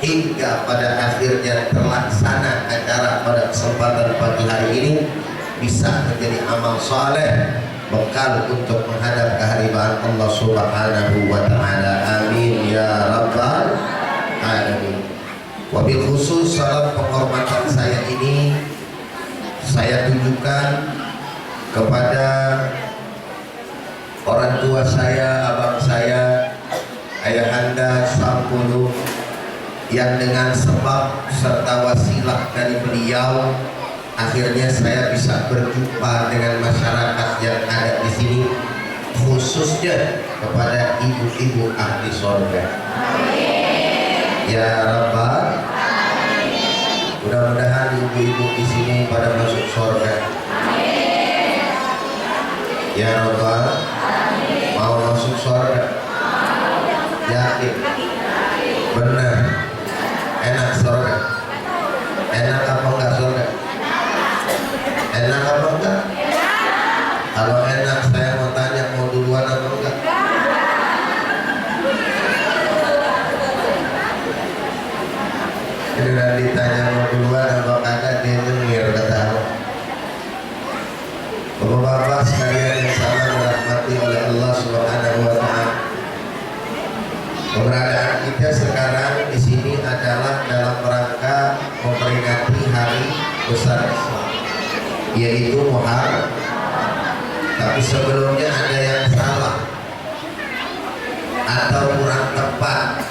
hingga pada akhirnya terlaksana acara pada kesempatan pagi hari ini bisa menjadi amal soleh bekal untuk menghadap kehadiran Allah Subhanahu wa Ta'ala. Amin ya rabbal alamin. Wabil khusus salam penghormatan saya ini saya tunjukkan kepada orang tua saya, abang saya, ayahanda Sampulu, yang dengan sebab serta wasilah dari beliau akhirnya saya bisa berjumpa dengan masyarakat yang ada di sini, khususnya kepada ibu-ibu ahli surga. Ya Rabbal, mudah-mudahan ibu-ibu di sini pada masuk surga. Ya Rabbal, mau masuk surga? Yakin? Benar? Enak surga? Enak apa enggak surga? Enak apa enggak? Kalau enak saya mau tanya, mau duluan apa enggak? Kemudian ditanya mau duluan apa kagak, dia nyengir kata aku. Bapak-bapak sekalian yang sama dirahmati oleh Allah Subhanahu wa Ta'ala, keberadaan kita sekarang di sini adalah dalam rangka memperingati hari besar Islam, yaitu Muharram. Tapi sebelumnya ada yang salah atau kurang tepat,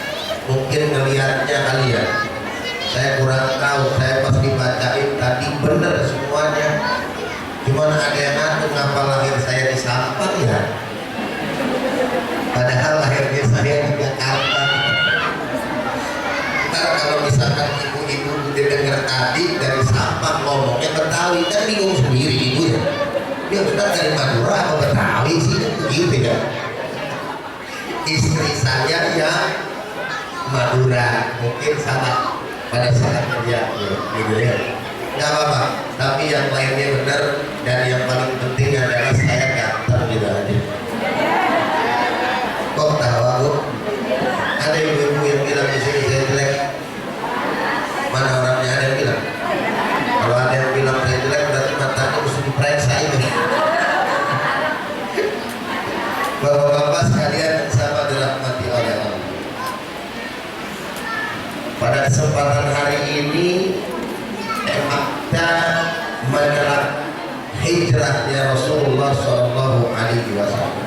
mungkin ngelihatnya kali ya. Saya kurang tahu, saya pas dibacain tadi bener semuanya, cuman ada yang ngaku ngapa lahir saya di Sampang ya, padahal lahirnya saya di Jakarta. Ntar kalau misalkan ibu-ibu udah denger tadi dari Sampang ngomongnya Betawi, kan bingung sendiri ibu ya. Dia udah dari Madura atau Betawi sih, begitu ya. Istri saya yang Madura, mungkin sama pada saat kerja gitu ya. Nggak apa-apa, tapi yang lainnya benar, dan yang paling penting adalah saya ganteng gitu aja. Kok tahu aku? Ada ibu-ibu yang bilang di sini saya jelek. Mana orangnya? Ada yang bilang? Kalau ada yang bilang saya jelek, berarti matanya mesti diperiksa itu. Bapak-bapak sekalian yang sama dirahmati oleh Allah, pada kesempatan hari ini kita menjelang hijrahnya Rasulullah Shallallahu Alaihi Wasallam.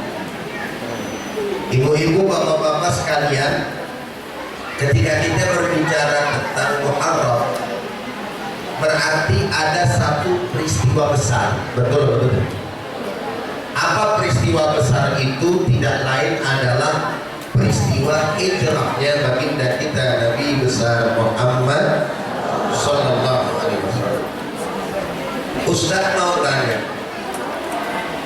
Ibu-ibu, bapak-bapak sekalian, ketika kita berbicara tentang Muharram, berarti ada satu peristiwa besar. Betul. Apa peristiwa besar itu? Tidak lain adalah peristiwa hijrahnya baginda kita Nabi besar Muhammad Sallallahu Alaihi Wasallam. Ustaz mau tanya,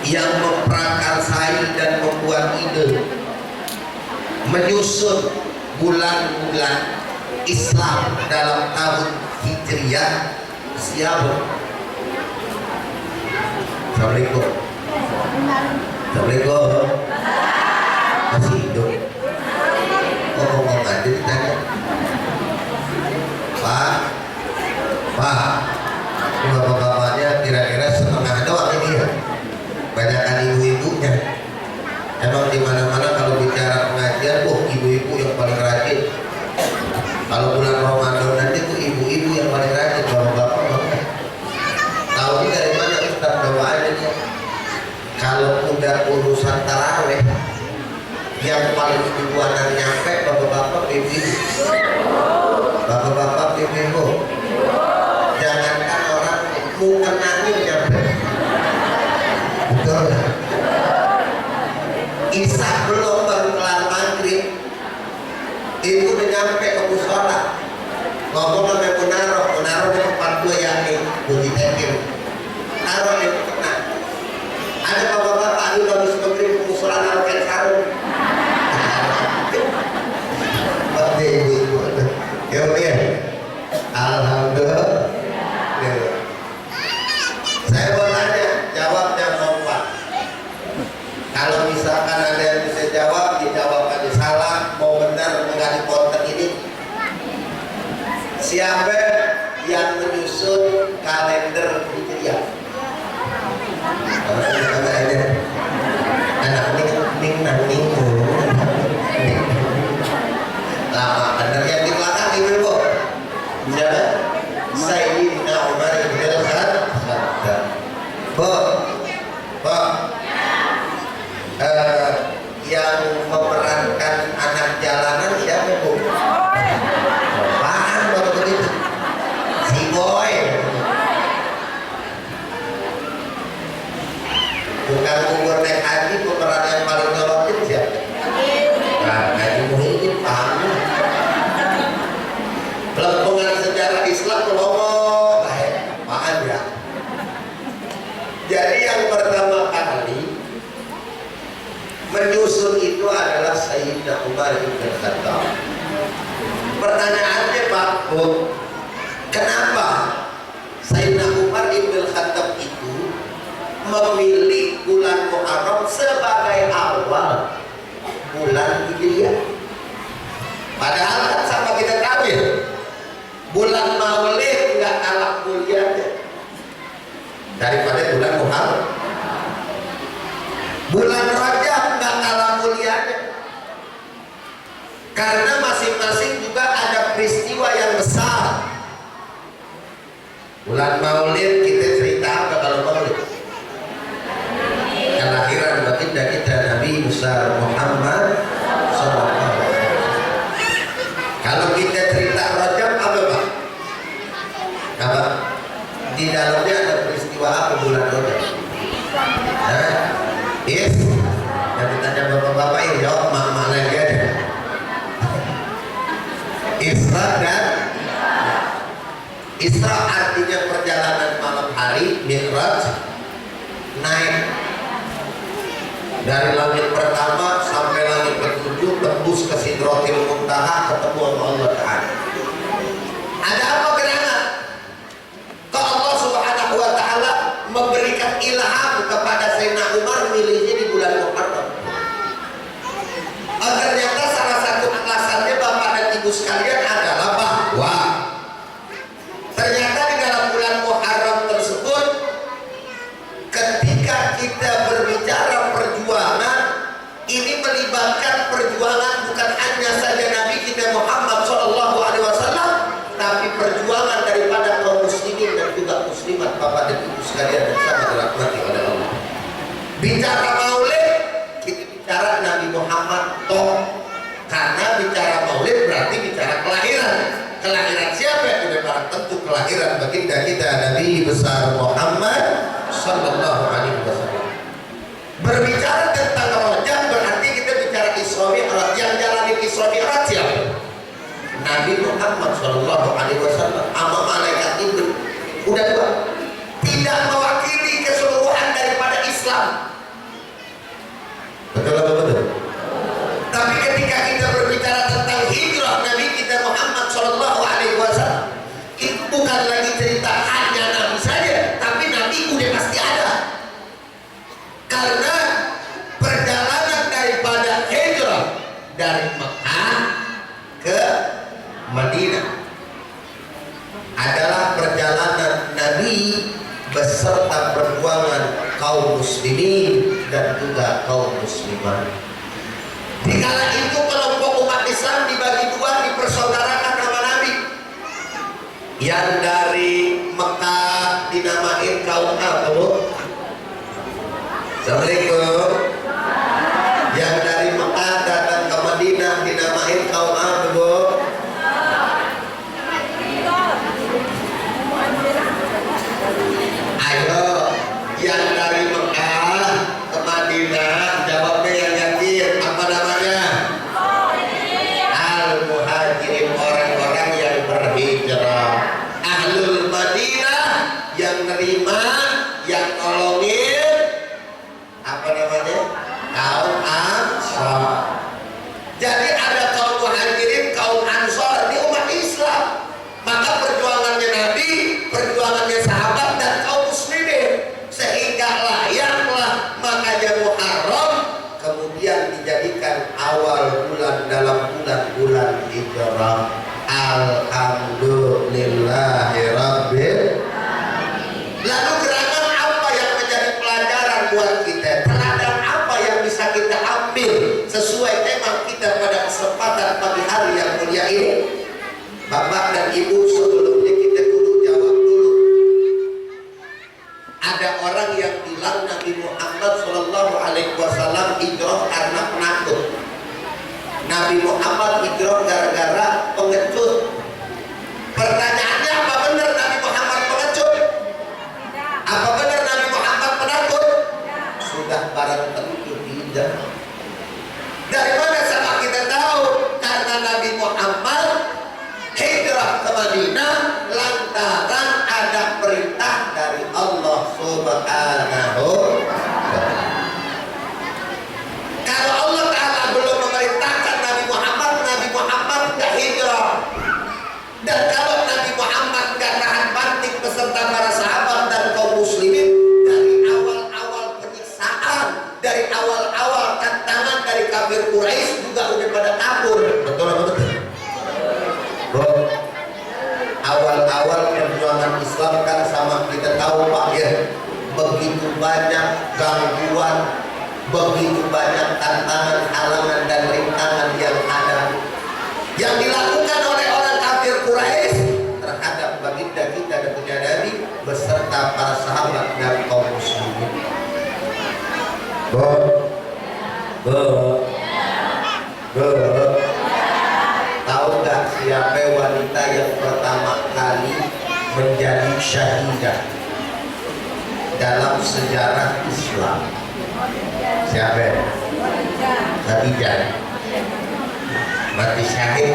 yang memprakarsai dan membuat ide menyusun bulan-bulan Islam dalam tahun Hijriah siapa? Assalamualaikum. Assalamualaikum. Masih hidup? Oh, ngomong aja ditanya. Pak, bapak-bapaknya kira-kira setengah doang ini ya, banyakan ibu-ibunya. Emang di mana-mana kalau bicara pengajian, ibu-ibu yang paling rajin. Kalau bulan Ramadan nanti tuh ibu-ibu yang paling rajin, bapak-bapak enggak. Tahu ini dari mana Ustaz? Bawa aja dia. Kalau udah urusan taraweh, yang paling duluan nyampe bapak-bapak, ibu-ibu. Bapak-bapak, ibu-ibu. Jangankan orang mau kenangin nyampe. Betul. Isya belum, baru kelar maghrib itu udah nyampe ke musola, ngomong sama Munaro di tempat gue yang nih bunyi tekim naruh di tengah. Ada bapak-bapak ini habis maghrib ke musola naruh kain sarung. Oke ibu-ibu ya, alhamdulillah. Saya mau tanya, jawabnya mau Pak. Kalau misalkan ada yang bisa jawab, dijawab aja. Salah, mau benar, menggali konten ini. Siapa yang menyusun kalender Hijriah? Anak ini ning lama bener yang di belakang ibu siapa? Sayyidina Umar ibn Khattab. Yang memerankan anak jalanan siapa bu? Apaan baru begitu? Si Boy. Bukan umur naik haji, pemeran yang paling nyolotin siapa? Nah, Haji Muhyiddin paham. Pelempungan sejarah Islam ngomong, paham ya? Jadi yang pertama kali menyusun itu adalah Sayyidina Umar ibn Khattab. Pertanyaannya Pak Bu, kenapa Sayyidina Umar ibn Khattab itu memilih bulan Muharram sebagai awal bulan Hijriah? Padahal kan sama kita tahu ya, bulan Maulid nggak kalah mulianya daripada bulan Muharram. Bulan Rajab nggak kalah mulianya, karena masing-masing juga ada peristiwa yang besar. Bulan Maulid kita cerita apa kalau Maulid? Kelahiran baginda kita Nabi besar Muhammad SAW. Kalau kita cerita Rajab apa Pak? Apa? Di dalamnya ada peristiwa apa bulan Rajab? Yes. Yang ditanya bapak-bapak ini jawab mak-mak lagi aja. Isra dan Isra artinya perjalanan malam hari, Mi'raj naik dari langit pertama sampai langit ketujuh, tembus ke Sidratil Muntaha, ketemu sama Allah Ta'ala. Ada apa genangan? Kok Allah Subhanahu wa Ta'ala memberikan ilham kepada Sayyidina Umar milihnya di bulan Muharram? Ternyata salah satu alasannya Bapak dan Ibu sekalian adalah bahwa ternyata di dalam bulan Muharram tersebut, ketika kita berbicara perjuangan, ini melibatkan perjuangan bukan hanya saja Nabi kita Muhammad SAW, tapi perjuangan daripada kaum muslimin dan juga muslimat Bapak dan Ibu sekalian yang sangat dirahmati oleh Allah. Bicara Maulid, kita bicara Nabi Muhammad toh, karena bicara Maulid berarti bicara kelahiran. Kelahiran siapa? Yang sudah barang tentu kelahiran baginda kita Nabi besar Muhammad Sallallahu Alaihi Wasallam. Berbicara tentang Rajab berarti kita bicara Isra Mi'raj. Yang jalani Isra Mi'raj siapa? Nabi Muhammad Sallallahu Alaihi Wasallam sama malaikat Jibril. Udah dua, tidak mewakili keseluruhan daripada Islam. Betul apa betul? Tapi ketika kita berbicara tentang hijrah Nabi kita Muhammad Sallallahu Alaihi Wasallam, itu bukan lagi cerita hanya Nabi saja, tapi Nabi udah pasti ada. Karena perjalanan daripada hijrah dari Mekah ke Madinah adalah perjalanan Nabi beserta perjuangan kaum muslimin dan juga kaum muslimat. Di kala itu kelompok umat Islam dibagi dua, dipersaudarakan sama Nabi. Yang dari Mekah dinamain kaum apa bu? Assalamualaikum. Yang dari Mekah datang ke Madinah dinamain kaum apa bu? Ayo, yang dari Mekah ke Madinah jawabnya yang yakin. Apa namanya? Al-Muhajirin, orang-orang yang berhijrah. Ahlul Madinah yang nerima, yang nolongin, apa namanya? Kaum Ansor. Jadi ada kaum Muhajirin, kaum Ansor di umat Islam. Maka perjuangannya Nabi, perjuangannya sahabat dan kaum muslimin, sehingga layaklah makanya Muharram kemudian dijadikan awal bulan dalam bulan-bulan hijrah. Alhamdulillah. Alhamdulillahi Rabbil. Lalu gerangan apa yang menjadi pelajaran buat kita? Teladan apa yang bisa kita ambil sesuai tema kita pada kesempatan pagi hari yang mulia ini? Bapak dan Ibu, sebelumnya kita kudu jawab dulu. Ada orang yang bilang Nabi Muhammad Shallallahu Alaihi Wasallam hijrah karena penakut. Nabi Muhammad hijrah gara-gara pengecut. Pertanyaannya, apa benar Nabi Muhammad pengecut? Apa benar Nabi Muhammad penakut? Sudah barang tentu tidak. Dari mana sama kita tahu? Karena Nabi Muhammad hijrah ke Madinah lantaran ada perintah dari Allah Subhanahu wa Ta'ala. Kalau Allah Ta'ala belum memerintahkan Nabi Muhammad nggak hijrah. Dan kalau Nabi Muhammad nggak tahan banting beserta para sahabat dan kaum muslimin dari awal-awal penyiksaan, dari awal-awal tantangan dari kafir Quraisy juga udah pada kabur. Betul apa betul? Bro, awal-awal perjuangan Islam kan sama kita tahu Pak ya, begitu banyak gangguan, begitu banyak tantangan, halangan dan rintangan yang ada, yang dilakukan oleh orang kafir Quraisy terhadap baginda kita dan punya Nabi beserta para sahabat dan kaum muslimin. Tahu nggak siapa wanita yang pertama kali menjadi syahidah dalam sejarah Islam? Siapa? Khadijah. Mati syahid.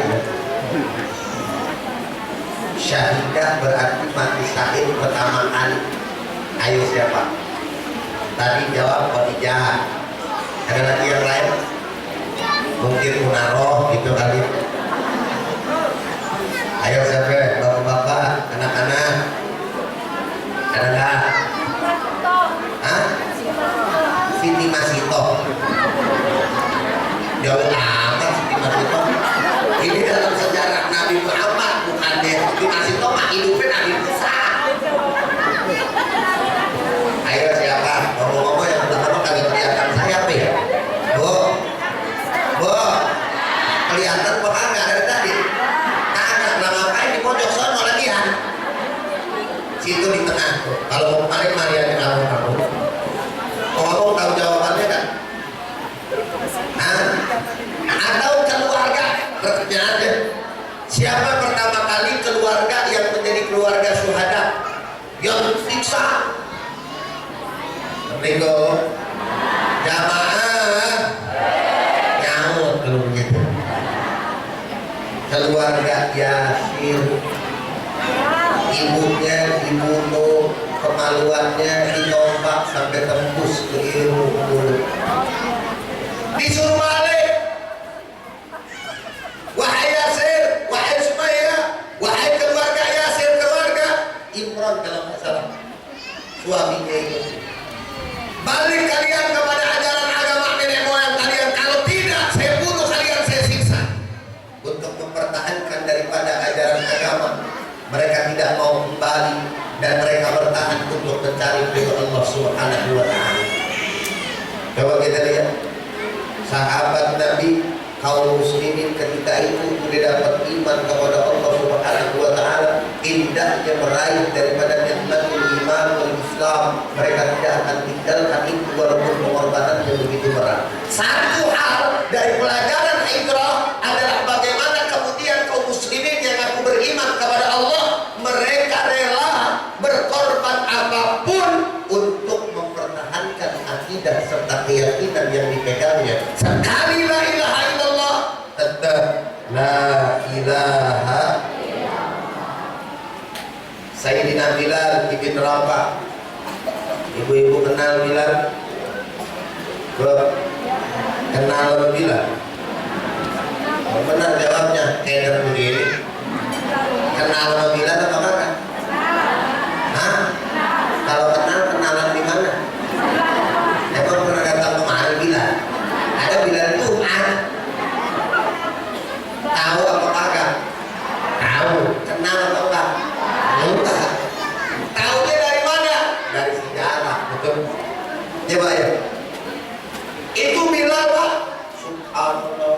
Syahidah berarti mati syahid pertama kali. Ayo siapa? Tadi jawab Khadijah. Ada lagi yang lain? Mungkin Munaroh gitu kali. Ayo siapa? Bapak-bapak, anak-anak. Ada nggak? Hah? Siti Masito. Jauh amat Siti Masito. Ini dalam sejarah Nabi Muhammad, bukan dia. Siti Masito mah hidupnya Nabi Musa. Ayo siapa? Ngomong-ngomong yang pertama kagak kelihatan saya apa ya? Bu, kelihatan kok kagak dari tadi? Kagak, lah ngapain di pojok sono lagi ya? Situ di tengah tuh. Kalau mau kemarin Maria di kamu. Ngomong tahu jawabannya kan? Atau keluarga rekannya aja. Siapa pertama kali keluarga yang menjadi keluarga syuhada yang siksa? Minggu jamaah nyaut kalau begitu. Keluarga Yasir, ibunya dibunuh, kemaluannya ditombak sampai tembus ke ilmu mulut. Disuruh balik. Wahai Yasir, wahai Sumayyah, wahai keluarga Yasir, keluarga Imran kalau nggak salah suaminya itu, balik kalian kepada ajaran agama nenek moyang kalian. Kalau tidak, saya bunuh kalian, saya siksa. Untuk mempertahankan daripada ajaran agama, mereka tidak mau kembali dan mereka bertahan untuk mencari ridho Allah Subhanahu wa Ta'ala. Coba kita lihat sahabat Nabi, kaum muslimin ketika itu sudah dapat iman kepada Allah Subhanahu wa Ta'ala, indahnya meraih daripada nikmatul iman wal Islam, mereka tidak akan tinggalkan itu walaupun pengorbanannya begitu berat. Satu hal dari pelajaran hijrah adalah bagaimana kemudian kaum muslimin yang aku beriman kepada Allah, mereka rela berkorban apapun untuk mempertahankan akidah serta keyakinan yang dipegangnya. Sekali la ilaha illallah, tetap la ilaha. Sayyidina Bilal ibn Rabah. Ibu-ibu kenal Bilal? Kenal Bilal? Benar jawabnya, kayak begini. Kenal Bilal apa kagak? Hah? Kalau kenal, kenalan di mana? Emang pernah datang kemari Bilal? Ada Bilal Jumat. Tahu apa kagak? Tahu. Kenal apa enggak? Enggak. Tahunya dari mana? Dari sejarah, betul. Coba ya. Itu Bilal, Pak. Subhanallah.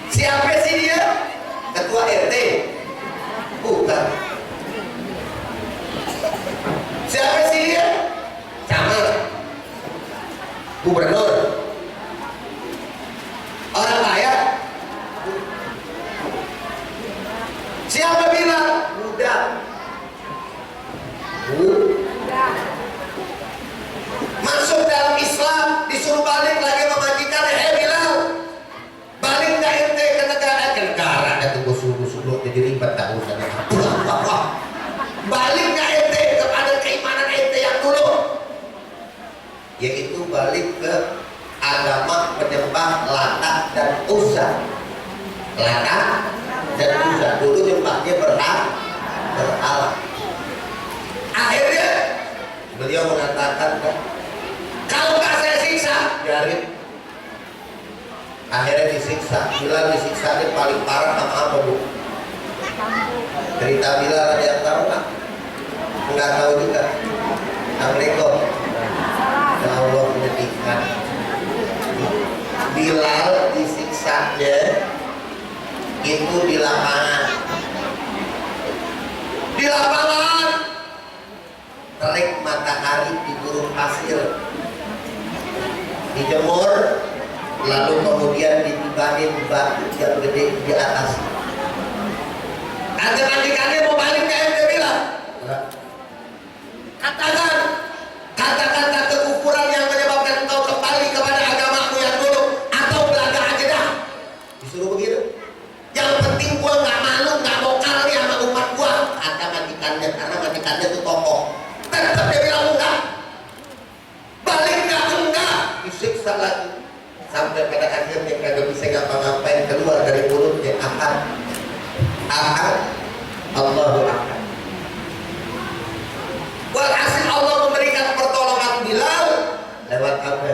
Siapa sih dia? Ketua RT? Bukan. Siapa sih dia? Camat. Gubernur. Orang kaya. Siapa Bilal? Budak. Masuk dalam Islam, disuruh balik lagi memajikan. Bilal, balik ke ente ke negara. Ada busuk-busuk jadi ribet tak usah. Balik ke ente kepada keimanan ente yang dulu, yaitu balik ke agama penyembah Lata dan Uzza. Lata dan Uzza dulu nyembahnya berhala. Akhirnya beliau mengatakan, kalau nggak saya siksa, biarin. Akhirnya disiksa. Bilal disiksa dia paling parah sama apa, Bu? Cerita Bilal ada yang tahu nggak? Nggak tahu juga. Assalamualaikum. Ya Allah menyedihkan. Bilal disiksanya itu di lapangan. Di lapangan terik matahari di gurun pasir, dijemur, lalu kemudian ditibanin batu yang gede di atas. Adik-adikannya mau balik ke ente bilang, katakan kata-kata kekufuran yang menyebabkan engkau kembali kepada agamamu yang dulu, atau belaga aja dah. Disuruh begitu. Yang penting gua nggak malu, nggak bokal nih sama umat gua. Kata majikannya, karena majikannya itu tokoh. Tetap dia bilang enggak. Balik enggak. Disiksa lagi. Sampai pada akhirnya kagak bisa ngapa-ngapain, keluar dari mulutnya ahad. Allahu Akbar. Walhasil Allah memberikan pertolongan Bilal lewat apa?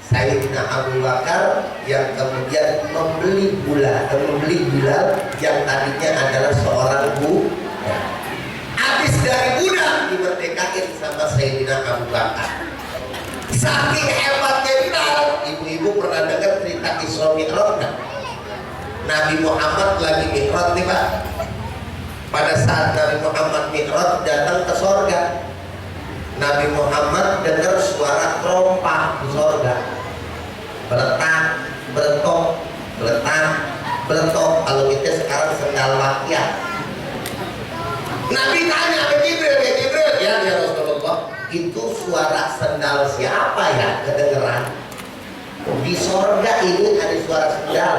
Sayyidina Abu Bakar yang kemudian membeli Bilal yang tadinya adalah seorang budak. Habis dari budak dimerdekakan sama Sayyidina Abu Bakar. Saking hebatnya Bilal, ibu-ibu pernah dengar cerita Isra Mi'raj? Nabi Muhammad lagi Mi'raj nih, Pak. Pada saat Nabi Muhammad Mi'raj datang ke sorga, Nabi Muhammad dengar suara trompa di sorga. Beletak, beletok, beletak, beletok. Kalau itu sekarang sendal makian. Nabi tanya ke Jibril, ya Rasulullah, itu suara sendal siapa ya kedengeran? Di sorga ini ada suara sendal.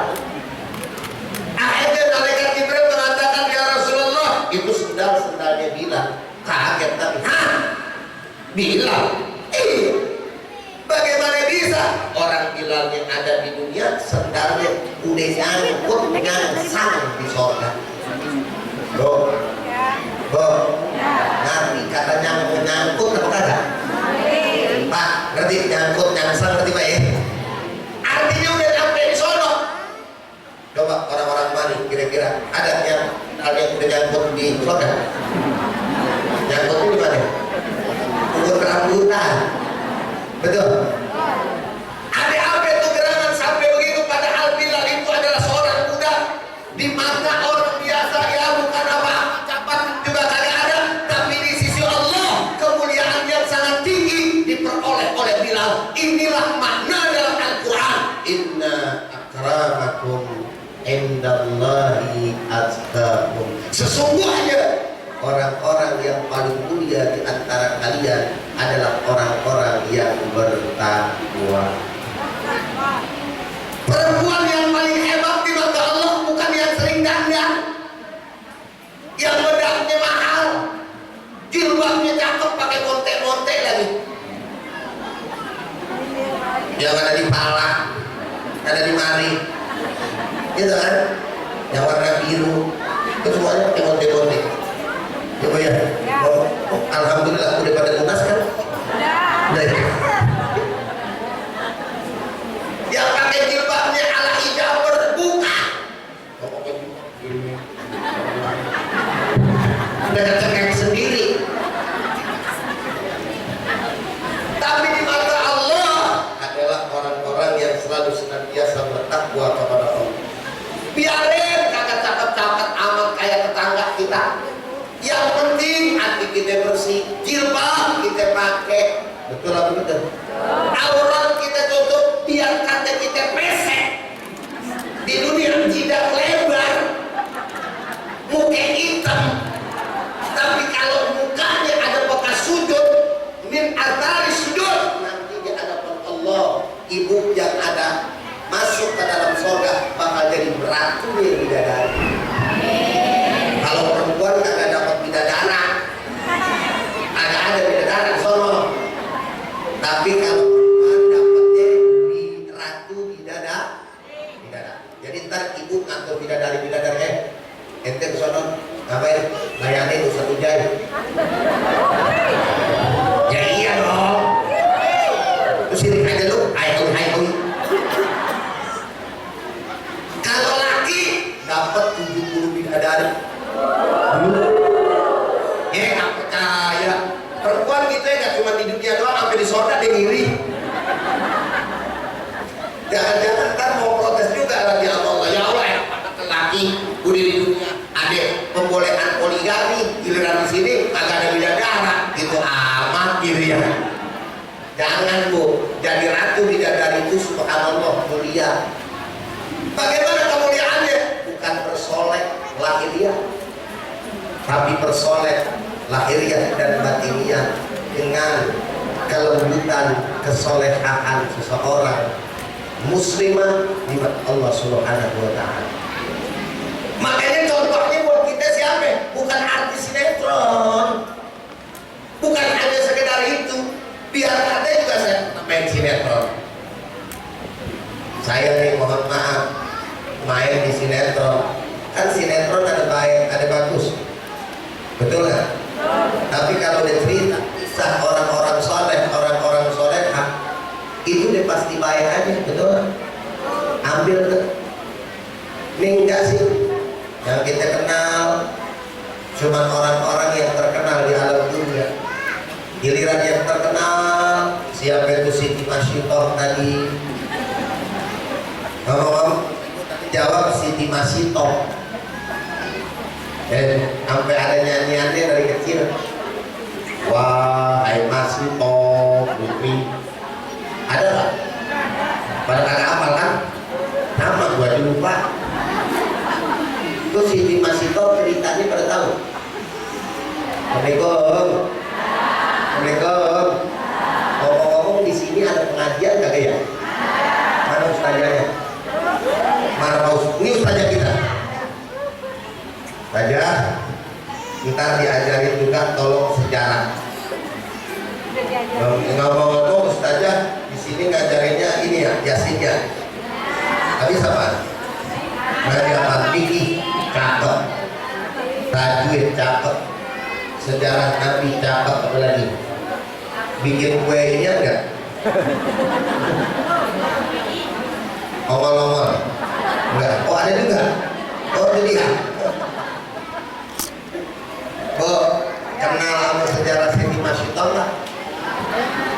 Akhirnya malaikat Jibril mengatakan, ya Rasulullah, itu sendalnya Bilal. Kaget Nabi, Bilal? Bagaimana bisa orang Bilal yang ada di dunia sendalnya udah nyangkut nyangsang di sorga? Bro, ngerti kata nyangkut apa kagak? Pak, ngerti nyangkut nyangsang ngerti Pak ya? Artinya udah sampai di sono. Coba orang-orang mana kira-kira ada yang udah nyangkut di sorga? Nyangkutnya di mana? Ukur kerambutan. Betul. Ada apa itu gerangan sampai begitu, padahal Bilal itu adalah seorang budak di mata orang biasa ya, bukan apa-apa, capat juga kagak ada, tapi di sisi Allah kemuliaan yang sangat tinggi diperoleh oleh Bilal. Inilah makna dalam Al-Quran, inna akramakum indallahi atqakum. Sesungguhnya orang-orang yang paling mulia di antara kalian adalah orang-orang yang bertakwa. Perempuan yang paling hebat di mata Allah bukan yang sering dandan, yang bedaknya mahal, jilbabnya cakep pakai montek-montek lagi, yang ada di pala, ada di mari, gitu kan, yang warna biru, itu semuanya pakai montek-montek. Coba ya, alhamdulillah udah pada lunas kan? Udah ya. Yang pakai jilbabnya ala hijab berbuka. udah cengeng sendiri. Tapi di mata Allah adalah orang-orang yang selalu senantiasa bertakwa kepada Allah. Biarin kagak cakep-cakep amat kayak tetangga kita. Yang penting hati kita bersih, jilbab kita pakai. Betul apa betul? Aurat kita tutup, biar kata kita pesek. Di dunia jidat lebar, muka hitam. Tapi kalau mukanya ada bekas sujud, min artari sujud, nanti di hadapan Allah, ibu yang ada masuk ke dalam surga bakal jadi ratu yang bidadari. Kalau perempuan kagak dapat bidadara, agak ada bidadara sono. Tapi kalau perempuan dapatnya di ratu bidadari. Jadi ntar ibu ngatur bidadari ente ke sono ngapain? Bayarin satu jam. Ya iya dong. Terus ini aja lu, ayo. Kalau laki dapat 70 bidadari. Ya nggak percaya. Perempuan kita nggak cuma di dunia doang, sampai di surga dia ngiri. Jangan-jangan kan mau protes juga lagi sama Allah. Ya Allah, laki udah di dunia ada pembolehan poligami, giliran di sini agak ada bidadara, gitu amat gitu ya. Jangan bu, jadi ratu bidadari itu subhanallah mulia. Bagaimana kemuliaannya? Bukan persolek lahiriah, tapi persolek lahiriah dan batiniah dengan kelembutan kesolehan seseorang muslimah di mata Allah Subhanahu wa Ta'ala. Makanya contohnya buat kita siapa? Bukan artis sinetron, bukan hanya sekedar itu. Biar ada juga saya main sinetron. Saya nih mohon maaf main di sinetron. Kan sinetron ada baik, ada bagus, betul nggak? Tapi kalau dia cerita kisah orang-orang soleh, orang-orang solehah, itu dia pasti baik aja, betul? Ambil tuh. Ini enggak sih yang kita kenal cuma orang-orang yang terkenal di alam dunia. Giliran yang terkenal siapa itu Siti Masyitoh tadi? Ngomong jawab Siti Masyitoh. Sampai ada nyanyiannya dari kecil. Wahai Masyitoh Putri. Ada nggak? Pada kagak hafal kan? Nama gua aja lupa. Itu Siti Masyitoh ceritanya pada tahu. Assalamualaikum. Assalamualaikum. Ngomong-ngomong di sini ada pengajian kagak ya? Mana ustazahnya? Mana mau? Ini ustazah kita. Ustazah, ntar diajarin juga tolong sejarah. Ngomong-ngomong ustazah di sini ngajarinnya ini ya, Yasin ya. Tapi sama. Ngajar fikih cakep, tajwid cakep, sejarah Nabi cakep, apa lagi? Bikin kue ini enggak? Ongol-ongol enggak? Oh ada juga? Oh itu dia. Oh kenal sama sejarah Siti Masyitoh nggak?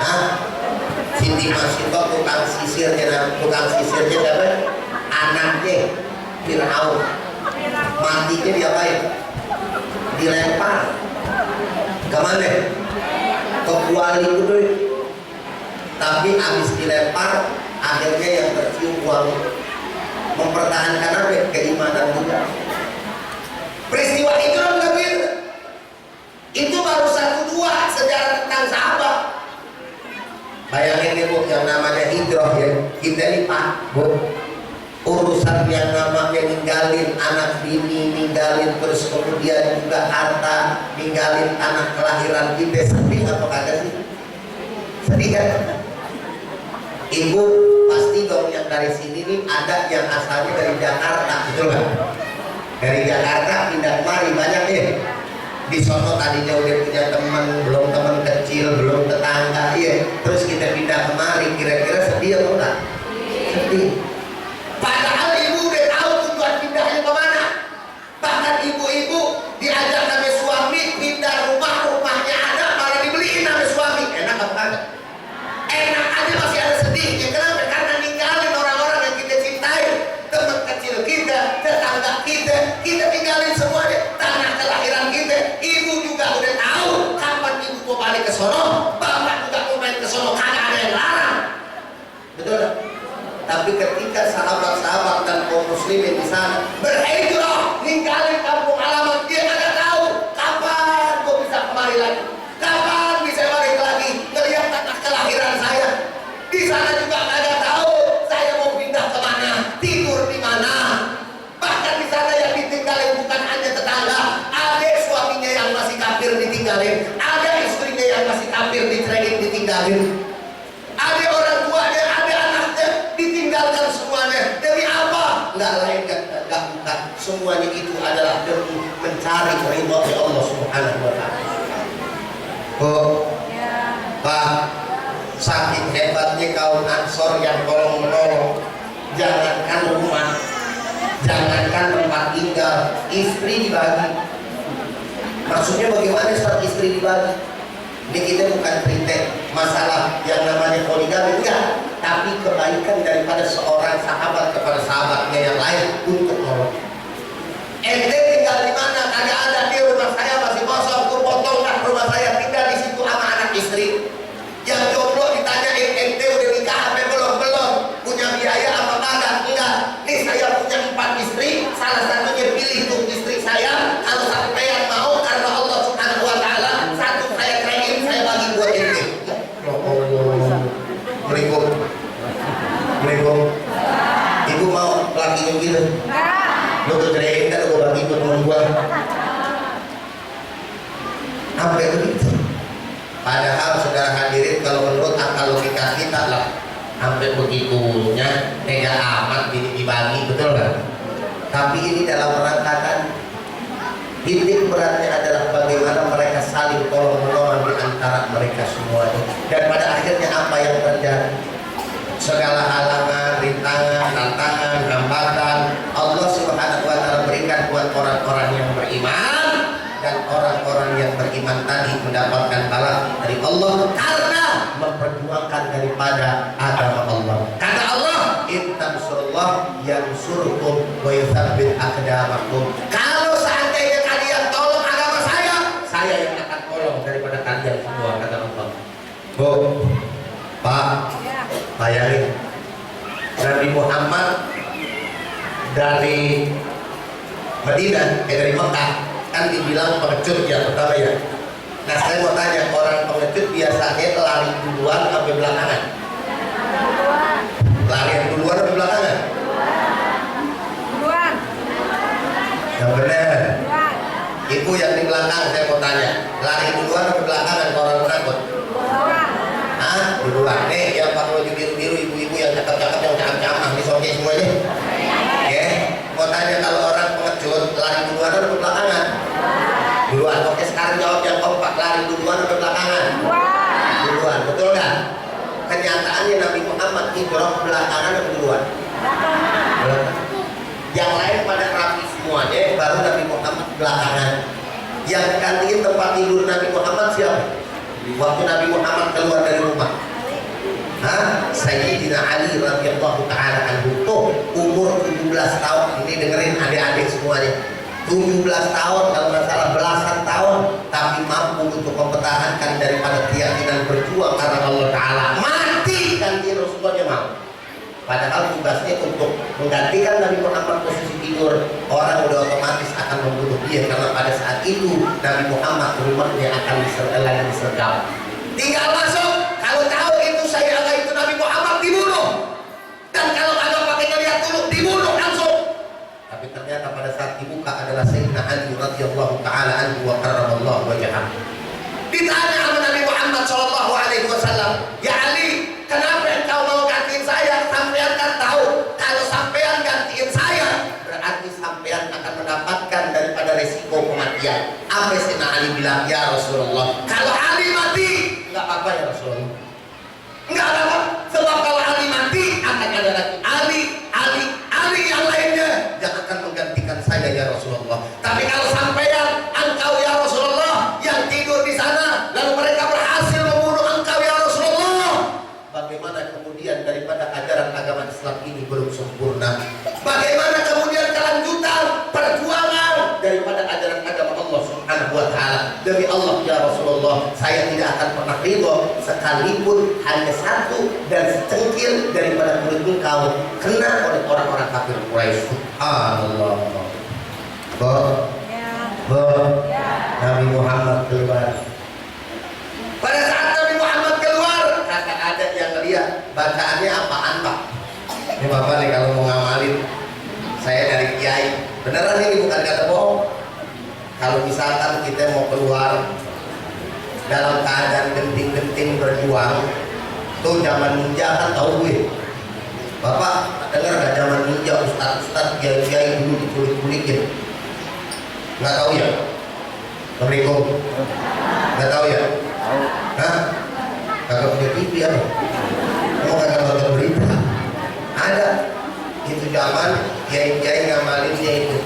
Hah? Siti Masyitoh tukang sisirnya siapa? Anaknya Fir'aun. Matinya diapain? Dilempar kemana? Ke kuali itu. Tapi habis dilempar akhirnya yang tercium wangi. Mempertahankan apa? Keimanan juga. Peristiwa itu nggak begitu. Itu baru 1-2 sejarah tentang sahabat. Bayangin nih bu, yang namanya hijrah ya. Kita nih pak bu, urusan yang namanya ninggalin anak bini, ninggalin terus kemudian juga harta, ninggalin anak kelahiran kita, sedih apa kagak sih? Sedih kan? Ibu pasti dong yang dari sini nih ada yang asalnya dari Jakarta, betul nggak? Dari Jakarta pindah kemari banyak ya. Di sono tadinya udah punya teman, belum teman kecil, belum tetangga, iya. Terus kita pindah kemari, kira-kira sedih atau enggak? Sedih. Padahal ibu udah tahu tujuan pindahnya kemana. Bahkan ibu-ibu diajak sama suami sono, bapak juga mau main ke sono, kagak ada yang larang. Betul tak? Tapi ketika sahabat-sahabat dan kaum muslimin di sana berhijrah ninggalin kampung halaman, dia kagak tahu kapan gue bisa kemari lagi, kapan bisa balik lagi ngelihat tanah kelahiran saya. Di sana juga kagak tahu saya mau pindah kemana, tidur di mana. Bahkan di sana yang ditinggalin bukan hanya tetangga, ada suaminya yang masih kafir ditinggalin, ada istrinya yang masih kafir diceraiin ditinggalin, ada orang tuanya, ada anaknya ditinggalkan semuanya. Demi apa? Nggak lain nggak bukan, semuanya itu adalah demi mencari ridha Allah Subhanahu wa Ta'ala. Oh, Pak, saking hebatnya kaum Ansor yang tolong menolong, jangankan rumah, jangankan tempat tinggal, istri dibagi. Maksudnya bagaimana saat istri dibagi? Ini kita bukan kritik masalah yang namanya poligami, enggak, tapi kebaikan daripada seorang sahabat kepada sahabatnya yang lain untuk tolong. Ente tinggal di mana? Kagak ada, di rumah saya masih kosong, tuh potonglah rumah saya, tinggal di situ sama anak istri. Yang jomblo ditanyain, ente udah nikah apa belum? Belum. Punya biaya apa kagak? Enggak. Nih saya punya 4 istri, salah satunya pilih tuh istri saya. Kalau sampai yang mau karena Allah Subhanahu wa Ta'ala, satu saya training, saya bagi buat ente. Assalamualaikum. Assalamualaikum. Ibu mau lakinya gitu? Lu kecerain kan, gue bagi buat temen gue. Sampai begitu. Padahal saudara hadirin, kalau menurut akal logika kita lah, sampai begitunya tega amat dibagi, betul kan? Tapi ini dalam rangka kan, titik beratnya adalah bagaimana mereka saling tolong menolong di antara mereka semuanya. Dan pada akhirnya apa yang terjadi? Segala halangan, rintangan, tantangan, hambatan Allah Subhanahu wa Ta'ala berikan buat orang-orang yang beriman, dan orang-orang yang beriman tadi mendapatkan balas dari Allah karena memperjuangkan daripada agama Allah. Kata Allah, in tansurullah yansurkum wa yutsabbit aqdamakum. Kalau seandainya kalian tolong agama saya yang akan tolong daripada kalian semua, kata Allah. Bu, Pak, bayangin Nabi Muhammad dari Madinah, dari Mekah, kan dibilang pengecut ya pertama ya. Nah saya mau tanya, orang pengecut biasanya lari duluan atau belakangan? Lari duluan atau belakangan? Duluan. Yang benar. Ibu yang di belakang saya mau tanya, lari duluan atau belakangan kalau orang penakut? Hah? Duluan. Nih yang pakai baju biru-biru, ibu-ibu yang cakep-cakep, yang cakep-cakep, disoke semuanya. Oke, mau tanya, kalau orang pengecut lari duluan atau belakangan? Duluan. Oke, sekarang jawab yang kompak, lari duluan atau belakangan? Duluan, betul kan? Kenyataannya Nabi Muhammad hijrah belakangan atau duluan? Belakangan. Yang lain pada rapi semuanya, baru Nabi Muhammad belakangan. Yang gantiin tempat tidur Nabi Muhammad siapa? Waktu Nabi Muhammad keluar dari rumah, Sayyidina Ali radhiyallahu ta'ala anhu, tuh umur 17 tahun. Ini dengerin adik-adik semuanya, 17 tahun, kalau nggak salah belasan tahun, tapi mampu untuk mempertahankan daripada keyakinan berjuang karena Allah Ta'ala. Mati ganti Rasulullah dia mau. Padahal tugasnya untuk menggantikan Nabi Muhammad posisi tidur, orang udah otomatis akan membunuh dia, karena pada saat itu Nabi Muhammad rumahnya akan disergap. Tinggal masuk, kalau tahu itu saya Allah itu Nabi Muhammad, dibunuh. Dan kalau agak pakai ngeliat dulu, dibunuh langsung. Tapi ternyata pada saat dibuka adalah Sayyidina Ali radhiyallahu ta'ala anhu wa karramallahu wajhahu. Ditanya sama Nabi Muhammad sallallahu alaihi wasallam, "Ya Ali, kenapa engkau mau gantiin saya? Sampean kan tahu kalau sampean gantiin saya berarti sampean akan mendapatkan daripada resiko kematian." Apa Sayyidina Ali bilang? "Ya Rasulullah, kalau Ali mati nggak apa-apa ya Rasulullah, nggak apa-apa, sebab kalau Ali mati akan ada lagi Ali yang lainnya yang akan menggantikan saya ya Rasulullah. Tapi kalau sampean engkau ya Rasulullah yang tidur di sana lalu mereka berhasil membunuh engkau ya Rasulullah, bagaimana kemudian daripada ajaran agama Islam ini belum sempurna? Bagaimana kemudian kelanjutan perjuangan daripada ajaran agama Allah Subhanahu wa wa ta'ala, demi Allah ya Rasulullah, saya tidak akan pernah ridho sekalipun hanya satu dan secengkil daripada kulit engkau kena oleh orang-orang kafir Quraisy. Allah. Nabi Muhammad keluar. Pada saat Nabi Muhammad keluar, kakak ada yang ngeliat bacaannya apaan Pak? Ini Bapak nih kalau mau ngamalin, saya dari kiai. Beneran ini bukan kata bohong. Kalau misalkan kita mau keluar dalam keadaan genting-genting berjuang, tuh zaman ninja kan tahu gue. Bapak dengar gak zaman ninja ustaz-ustaz kiai-kiai dulu diculik-culikin? Nggak tahu ya? Assalamualaikum. Nggak tahu ya? Hah? Kagak punya TV ya? Mau kagak nonton berita? Ada. Itu zaman kiai-kiai ngamalinnya itu.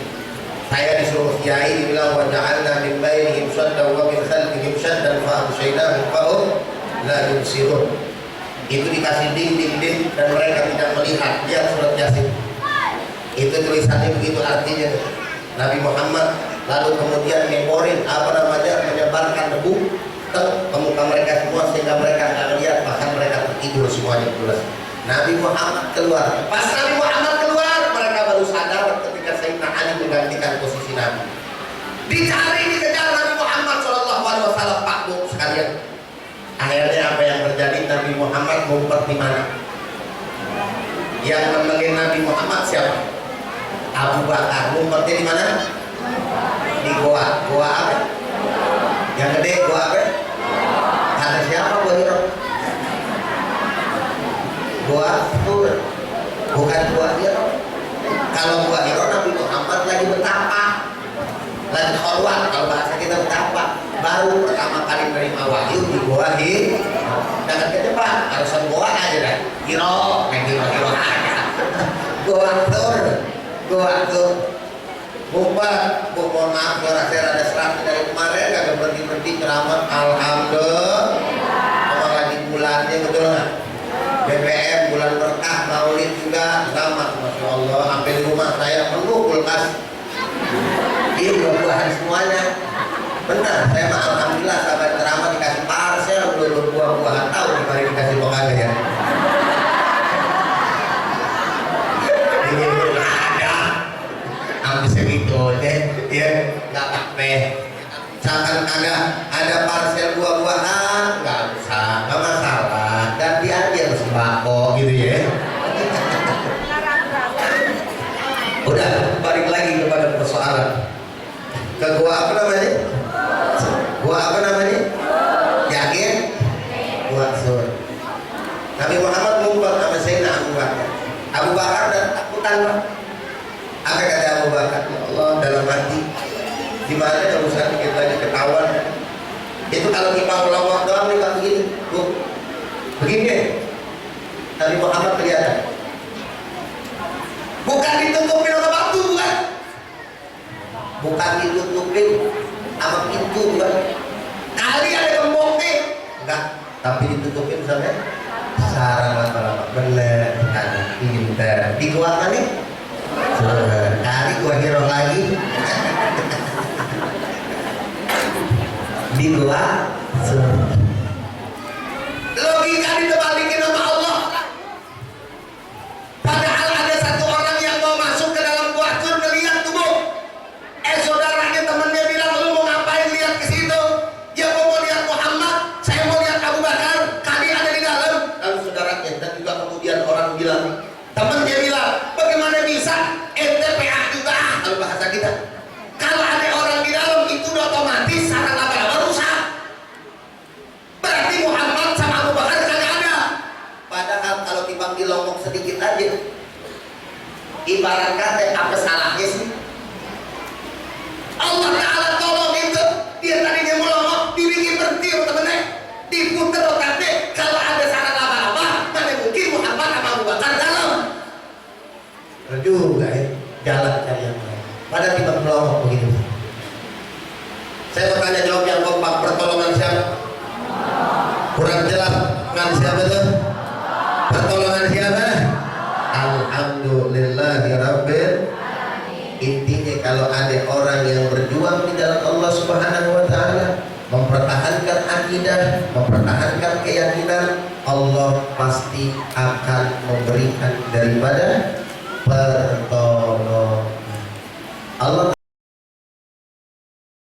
Saya disuruh kiai dibilang wa ja'alna min bainihim saddan wa min khalfihim saddan fa abshaynahum fahum la yubsirun. Itu dikasih dinding dan mereka tidak melihat. Lihat surat Yasin. Itu tulisannya begitu artinya. Nabi Muhammad lalu kemudian menyebarkan debu ke muka mereka semua sehingga mereka tidak melihat, bahkan mereka tertidur semuanya jelas. Nabi Muhammad keluar. Pas Nabi Muhammad keluar, mereka baru sadar ketika Sayyidina Ali menggantikan posisi Nabi. Dicari, dikejar Nabi Muhammad SAW, Pak Bu sekalian. Akhirnya apa yang terjadi? Nabi Muhammad ngumpet di mana? Yang nemenin Nabi Muhammad siapa? Abu Bakar. Ngumpetnya di mana? Di goa. Goa apa? Yang gede goa apa? Kata siapa Gua Hiro? Gua Tur. Bukan Gua Hiro. Kalau Gua Hiro Nabi Muhammad lagi betapa, lagi khorwat, kalau bahasa kita betapa. Baru pertama kali menerima wahyu di Gua Hiro. Jangan ke depan, harusan goa aja deh. Hiro, Hiro aja. Gua Tur. Gua Tur. Bukan, mohon maaf ya, saya ada serat dari kemarin gak berhenti ceramah. Alhamdulillah. Emang lagi bulannya betul nggak? BBM bulan berkah, Maulid juga sama, masya Allah. Sampai di rumah saya penuh kulkas. Ini buah-buahan semuanya. Benar, saya mah alhamdulillah sahabat ceramah dikasih parsel, belum buah-buahan tahu kemarin dikasih pokoknya ya. Ini ada. Ambil segitu deh, ya nggak pakai. Misalkan ada parsel buah-buahan, nggak usah, nggak masalah. Ganti aja sembako gitu ya. Udah balik lagi kepada persoalan. Ke gua apa namanya? Gua apa namanya? Yakin? Gua Sur. Nabi Muhammad ngumpet sama Sayyidina Abu Bakar. Abu Bakar dan takutan. Apa kata Abu Bakar? Ya Allah, dalam hati gimana kalau misalnya kita lagi ketahuan itu kalau kita melawak doang nih kan begini tuh begini Nabi Muhammad kelihatan bukan ditutupin sama batu, bukan ditutupin sama pintu, bukan kali ada gemboknya enggak, tapi ditutupin sama sarang lama-lama. Bener kan, pinter di gua kan nih kali Gua Hiro lagi di gua logika ditebalikin sama Allah. Padahal ada satu orang yang mau masuk ke dalam gua Sur melihat tubuh. Saudaranya temannya bilang, lu mau ngapain lihat ke situ? Ya mau lihat Muhammad, saya mau lihat Abu Bakar, kami ada di dalam. Lalu saudaranya dan juga kemudian orang bilang, temannya bilang, bagaimana bisa ente PA juga? Kalau bahasa kita, kalau ada orang di dalam itu udah otomatis sarang laba-laba rusak. Berarti Muhammad sama Abu Bakar kagak ada. Padahal kalau dipanggil ngomong sedikit aja, ibarat kata apa salahnya sih? Allah Ta'ala tolong itu. Dia tadinya mau ngomong, dibikin berhenti temennya, diputer otaknya. Kalau ada sarang laba-laba, mana mungkin Muhammad sama Abu Bakar dalam? Juga ya, jalan cari yang lain. Pada tiba melongok begitu. Saya bertanya jawab yang kompak, pertolongan siapa? Kurang jelas, kan siapa tuh? Pertolongan siapa? Alhamdulillahirabbil. Intinya kalau ada orang yang berjuang di dalam Allah Subhanahu wa akidah, mempertahankan keyakinan, Allah pasti akan memberikan daripada pertolongan. Allah